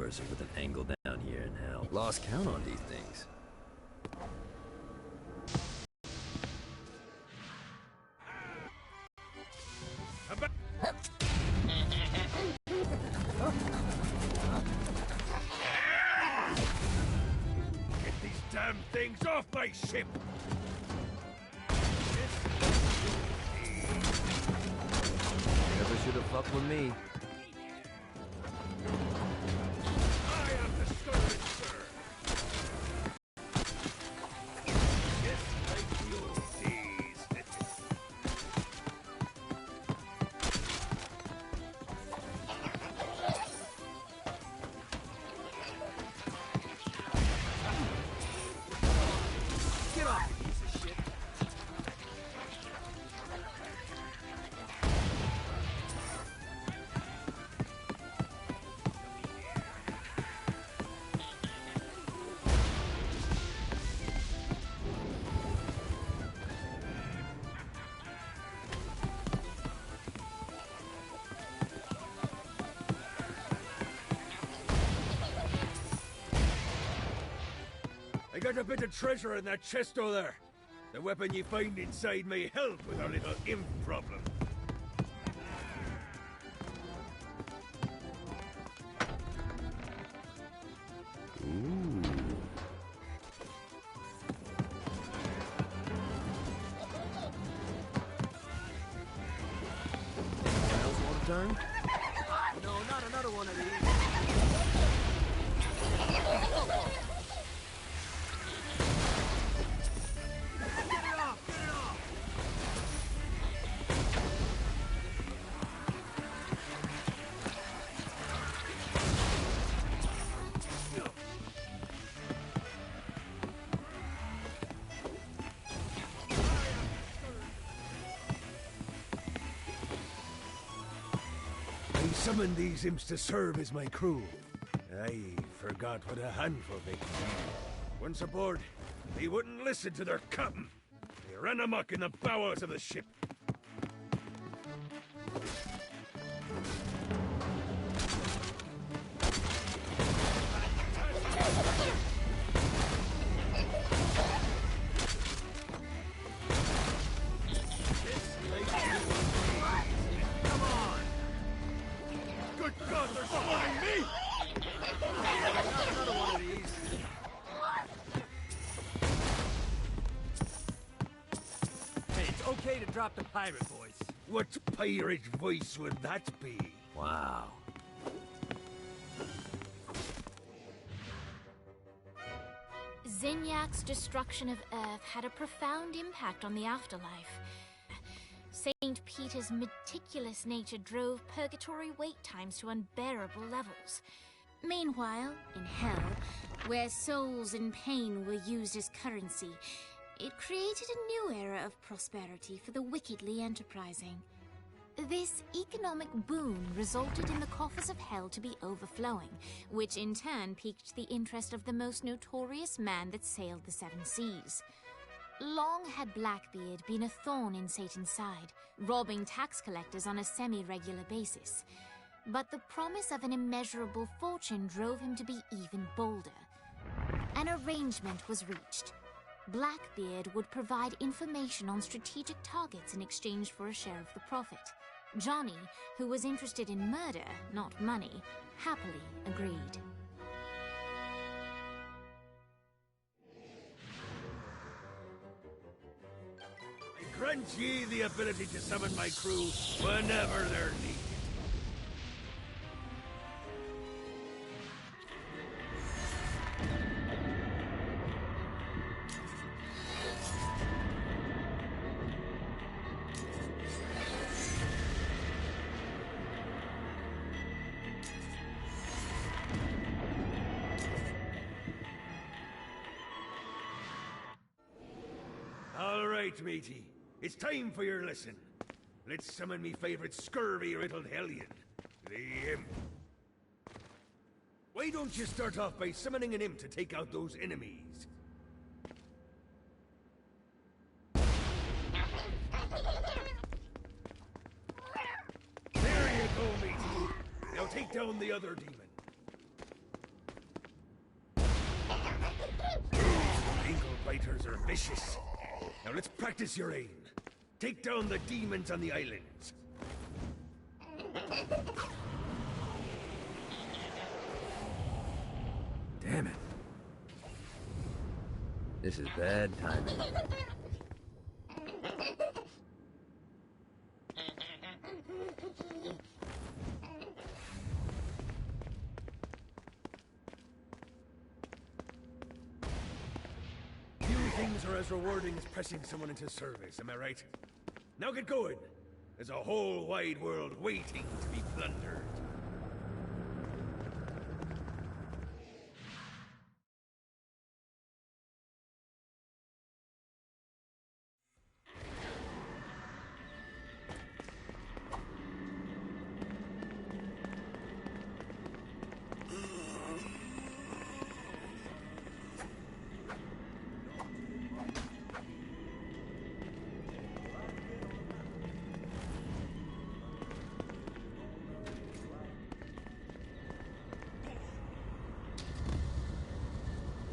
person with an angle down here in hell. Lost count on these things. Get these damn things off my ship! Never should have fucked with me. I am the servant, sir! Just like the old days. Get off, you piece of shit. I got a bit of treasure in that chest over there. The weapon you find inside may help with our little imp problem. Else want a turn? No, not another one of these. I summoned these imps to serve as my crew. I forgot what a handful they could be. Once aboard, they wouldn't listen to their captain. They ran amok in the bowels of the ship. Come on! Good God, they're slaughtering me! Another one of these. Hey, it's okay to drop the pirate voice. What pirate voice would that be? Wow. Zinyak's destruction of Earth had a profound impact on the afterlife. St. Peter's meticulous nature drove purgatory wait times to unbearable levels. Meanwhile, in Hell, where souls in pain were used as currency, it created a new era of prosperity for the wickedly enterprising. This economic boon resulted in the coffers of Hell to be overflowing, which in turn piqued the interest of the most notorious man that sailed the seven seas. Long had Blackbeard been a thorn in Satan's side, robbing tax collectors on a semi-regular basis. But the promise of an immeasurable fortune drove him to be even bolder. An arrangement was reached. Blackbeard would provide information on strategic targets in exchange for a share of the profit. Johnny, who was interested in murder, not money, happily agreed. I grant ye the ability to summon my crew whenever they're needed. All right, matey. It's time for your lesson. Let's summon me favorite scurvy-riddled hellion, the Imp. Why don't you start off by summoning an imp to take out those enemies? There you go, matey. Now take down the other demon. Ankle biters are vicious. Now let's practice your aim. Take down the demons on the islands. Damn it. This is bad timing. Few things are as rewarding as pressing someone into service, am I right? Now get going. There's a whole wide world waiting to be plundered.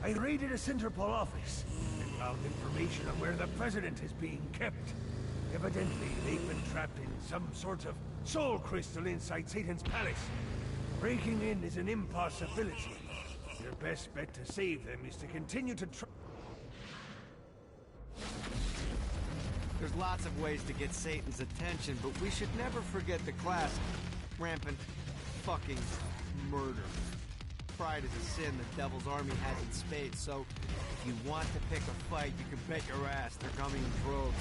I raided a Centerpol office and found information on where the President is being kept. Evidently, they've been trapped in some sort of soul crystal inside Satan's palace. Breaking in is an impossibility. Your best bet to save them is to continue to try. There's lots of ways to get Satan's attention, but we should never forget the classic, rampant fucking murder. Pride is a sin the Devil's Army has in spades, so if you want to pick a fight, you can bet your ass they're coming in droves.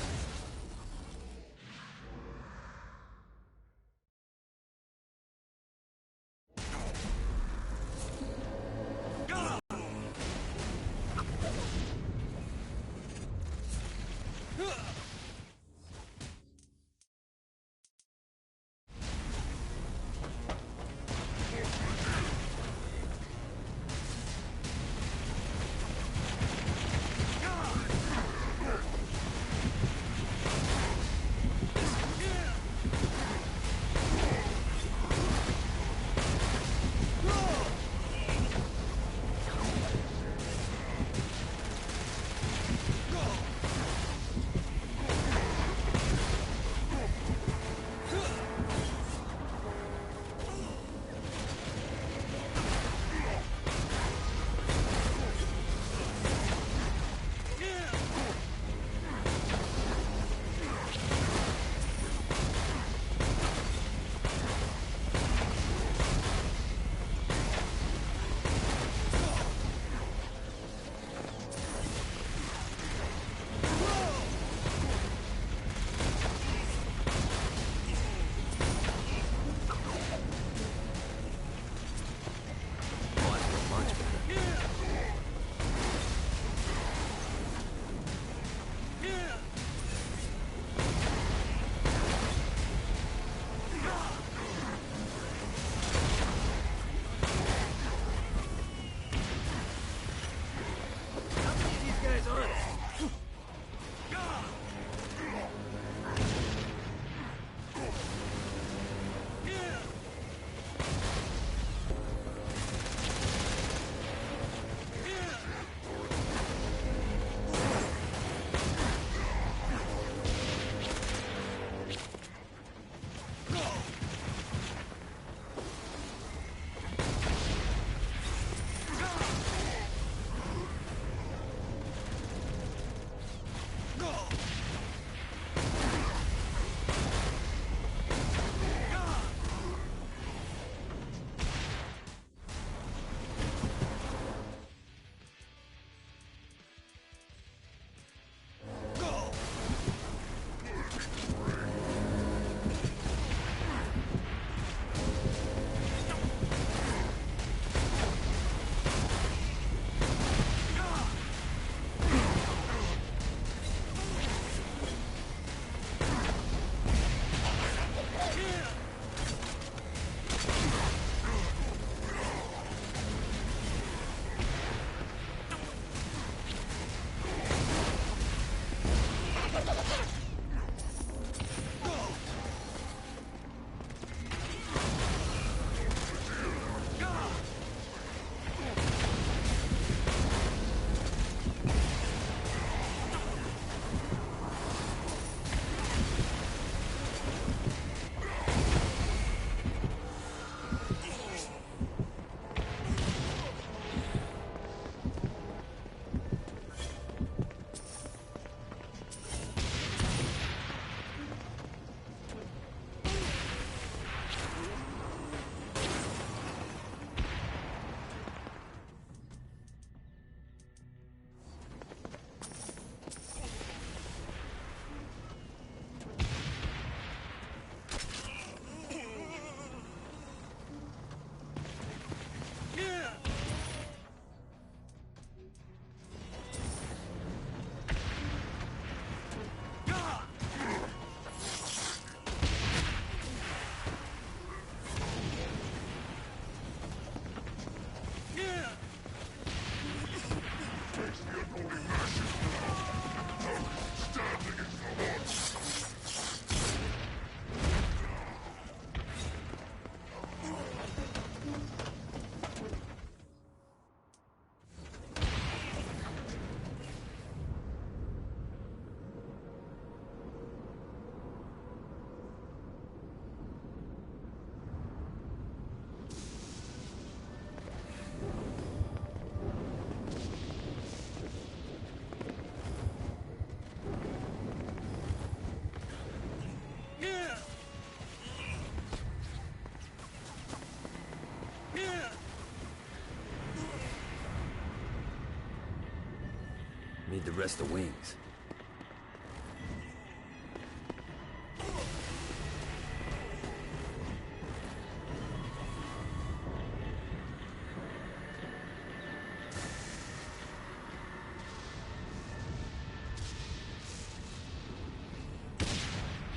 Need the rest of wings.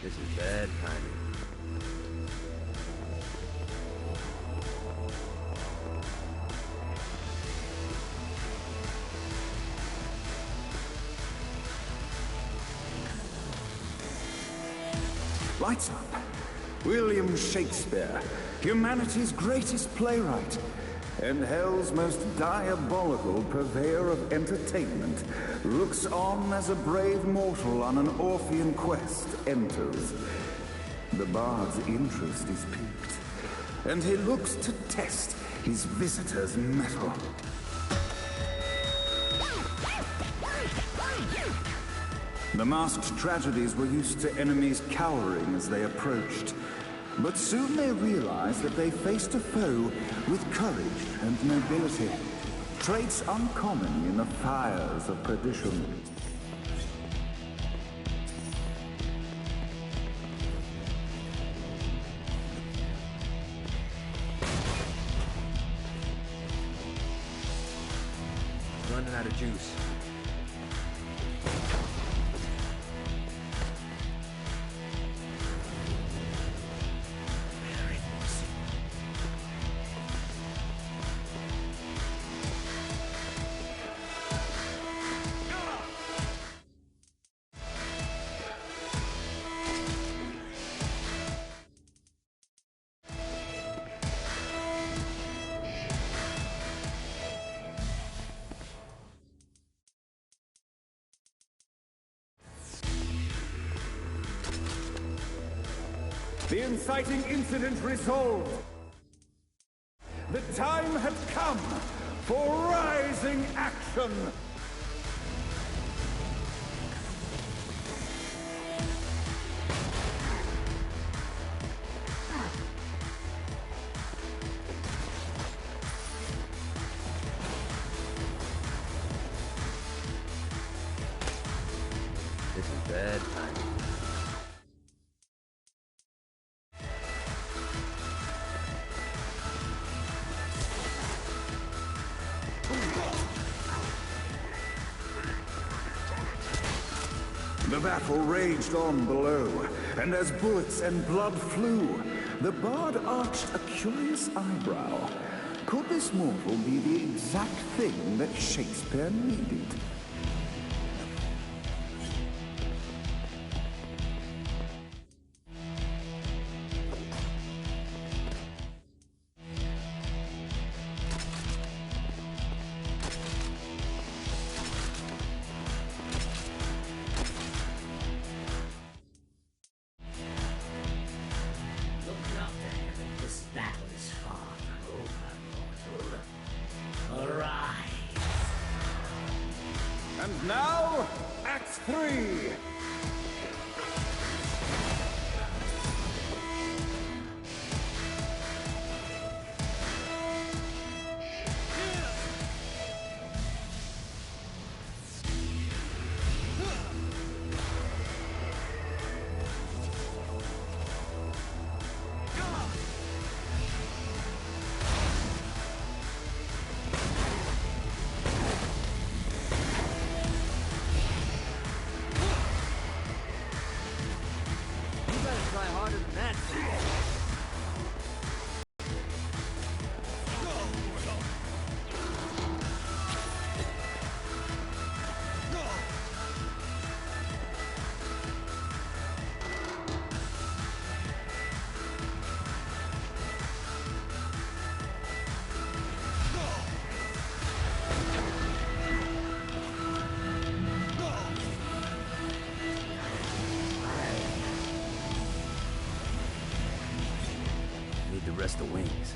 This is bad timing. Lights up. William Shakespeare, humanity's greatest playwright, and hell's most diabolical purveyor of entertainment, looks on as a brave mortal on an Orphean quest enters. The bard's interest is piqued, and he looks to test his visitor's mettle. The masked tragedies were used to enemies cowering as they approached. But soon they realized that they faced a foe with courage and nobility, traits uncommon in the fires of perdition. Running out of juice. The inciting incident resolved. The time had come for rising action. This is bad timing. The battle raged on below, and as bullets and blood flew, the bard arched a curious eyebrow. Could this mortal be the exact thing that Shakespeare needed? This battle is far from over, mortal. Arise! And now, Act 3! Try harder than that. Need the rest of wings.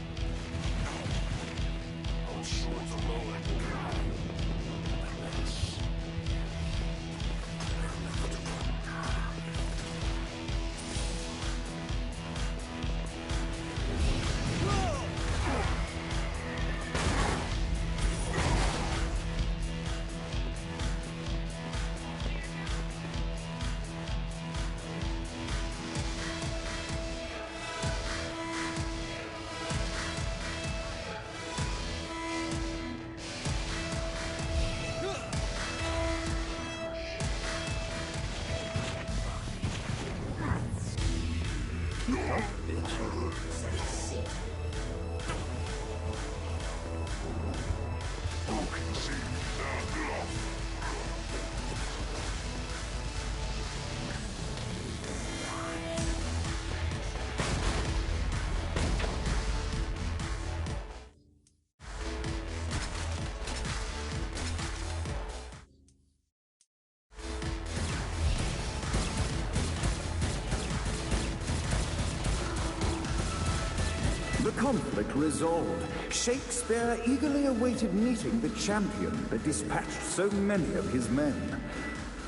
conflict resolved, Shakespeare eagerly awaited meeting the champion that dispatched so many of his men.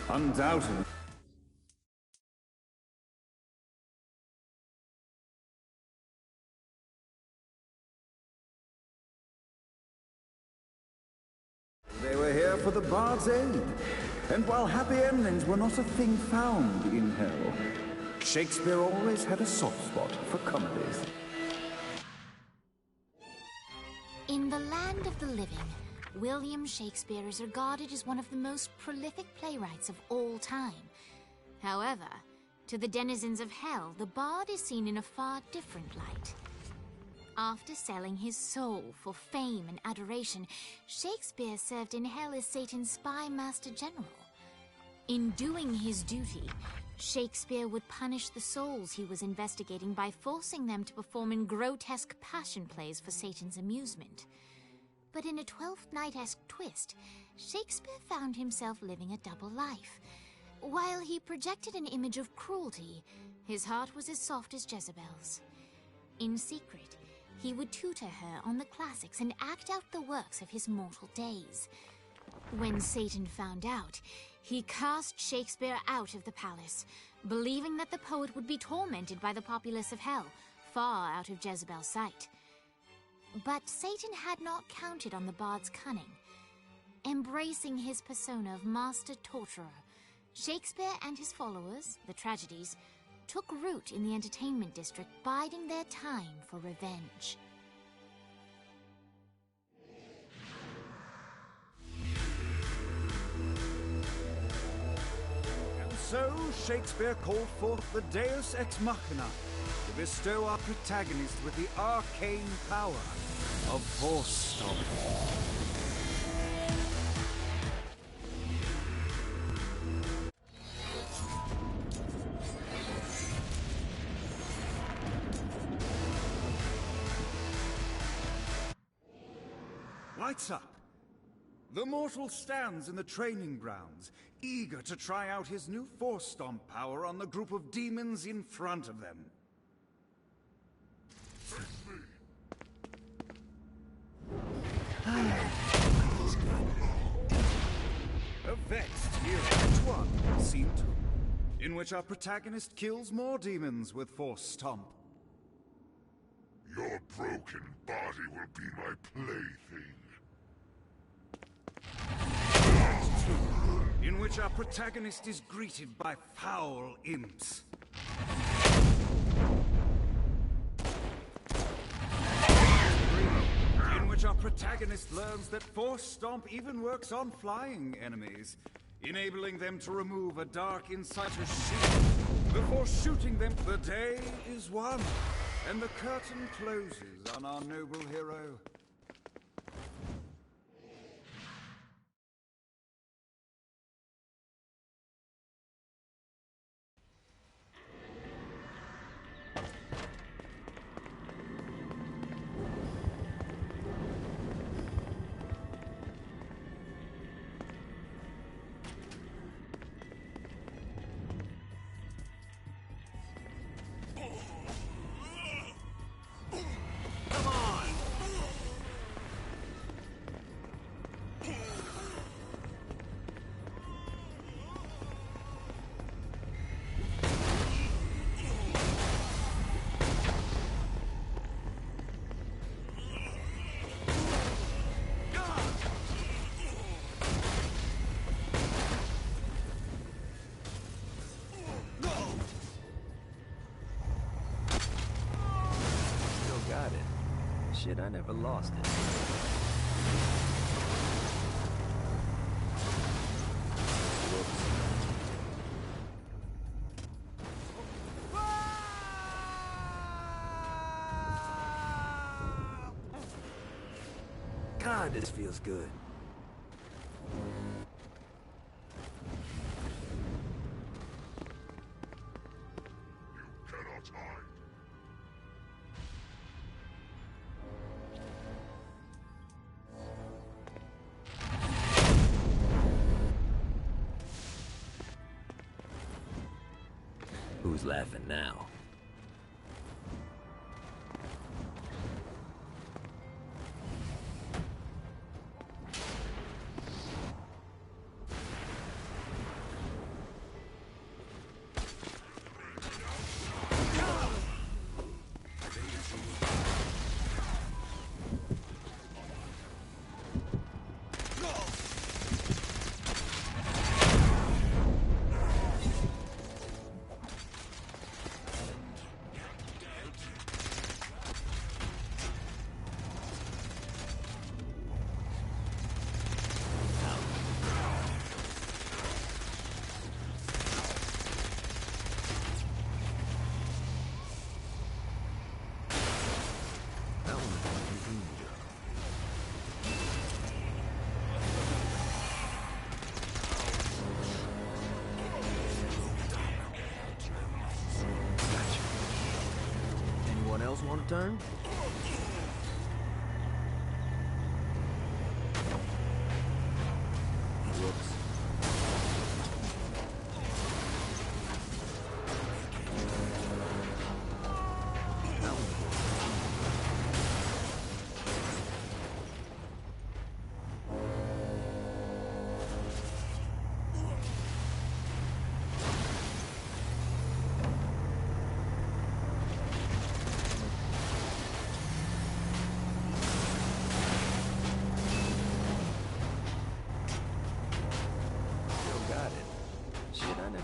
Undoubtedly, they were here for the Bard's aid. And while happy endings were not a thing found in hell, Shakespeare always had a soft spot for comedies. In the land of the living, William Shakespeare is regarded as one of the most prolific playwrights of all time. However, to the denizens of hell, the Bard is seen in a far different light. After selling his soul for fame and adoration, Shakespeare served in hell as Satan's spy master general. In doing his duty, Shakespeare would punish the souls he was investigating by forcing them to perform in grotesque passion plays for Satan's amusement. But in a Twelfth Night-esque twist, Shakespeare found himself living a double life. While he projected an image of cruelty, his heart was as soft as Jezebel's. In secret, he would tutor her on the classics and act out the works of his mortal days. When Satan found out, he cast Shakespeare out of the palace, believing that the poet would be tormented by the populace of hell, far out of Jezebel's sight. But Satan had not counted on the Bard's cunning. Embracing his persona of master torturer, Shakespeare and his followers, the tragedies, took root in the entertainment district, biding their time for revenge. And so Shakespeare called forth the Deus Ex Machina to bestow our protagonist with the arcane power of Force Stomp. Lights up. The mortal stands in the training grounds, eager to try out his new Force Stomp power on the group of demons in front of them. A vexed hero Act 1, Scene 2, in which our protagonist kills more demons with Force Stomp. Your broken body will be my plaything. In which our protagonist is greeted by foul imps. In which our protagonist learns that Force Stomp even works on flying enemies, enabling them to remove a dark insider's shield before shooting them. The day is won, and the curtain closes on our noble hero. Shit, I never lost it. God, this feels good. You cannot hide. Who's laughing now? turn? Whoops.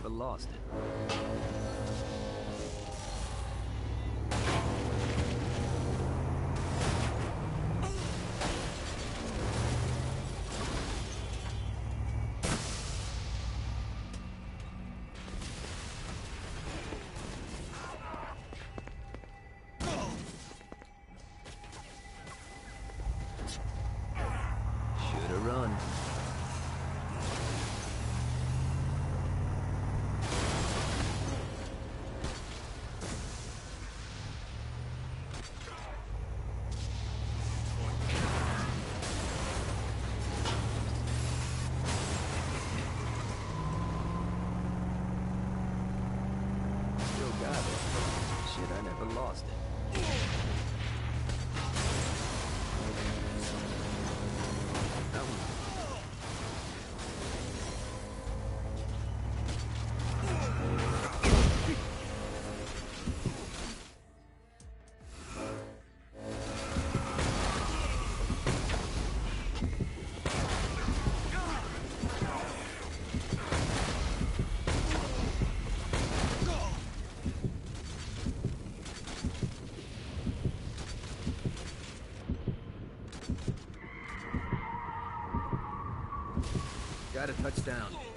Lost it. Shoulda run. Shit, I never lost it. Got a touchdown.